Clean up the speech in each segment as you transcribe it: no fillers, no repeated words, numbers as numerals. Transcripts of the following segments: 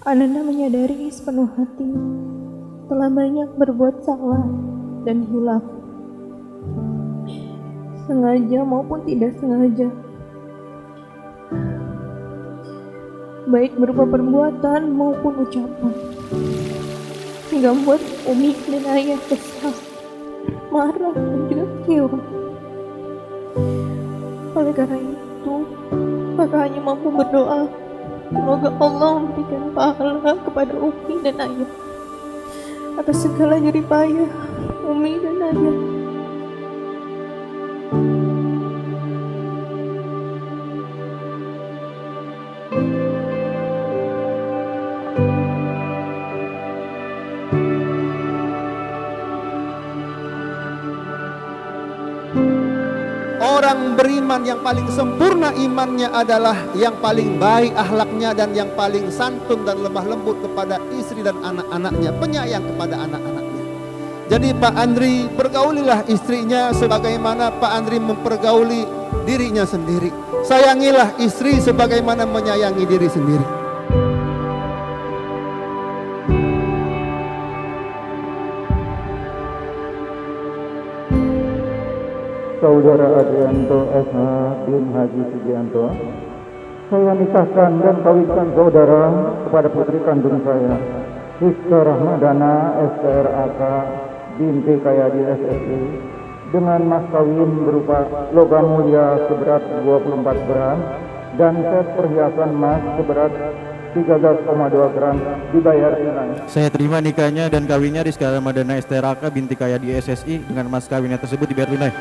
Ananda menyadari sepenuh hati telah banyak berbuat salah dan hilaf, sengaja maupun tidak sengaja, baik berupa perbuatan maupun ucapan, hingga membuat Umi dan Ayah kesal, marah, dan juga kecewa. Oleh karena itu, kakak hanya mampu berdoa, semoga Allah memberikan pahala kepada Umi dan Ayah atas segala jerih payah Umi dan Ayah. Orang beriman yang paling sempurna imannya adalah yang paling baik akhlaknya dan yang paling santun dan lemah lembut kepada istri dan anak-anaknya, penyayang kepada anak-anaknya. Jadi Pak Andri, pergaulilah istrinya sebagaimana Pak Andri mempergauli dirinya sendiri. Sayangilah istri sebagaimana menyayangi diri sendiri. Saudara Adrianto S.H. bin Haji Sugianto, saya nikahkan dan kawinkan saudara kepada putri kandung saya, Rizka Rahmadana STRAK binti Kayadi SSI, dengan mas kawin berupa logam mulia seberat 24 gram dan set perhiasan emas seberat 13,2 gram dibayar tunai. Saya terima nikahnya dan kawinnya Rizka Ramadana STRAK binti Kayadi SSI dengan mas kawinnya tersebut dibayar tunai.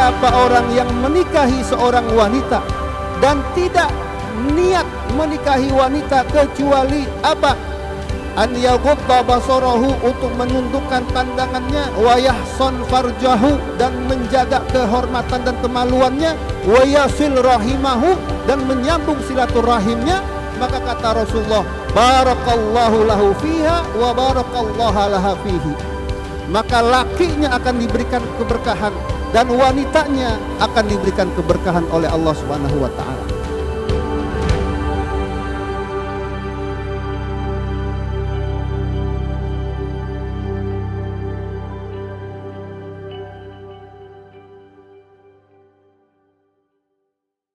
Siapa orang yang menikahi seorang wanita dan tidak niat menikahi wanita kecuali apa? An yaghudda basarahu, untuk menundukkan pandangannya, wa yahsan farjahu, dan menjaga kehormatan dan kemaluannya, wa yasil rahimahu, dan menyambung silaturahimnya, maka kata Rasulullah, barakallahu lahu fiha wa barakallahu laha fihi. Maka lakinya akan diberikan keberkahan dan wanitanya akan diberikan keberkahan oleh Allah Subhanahu wa taala.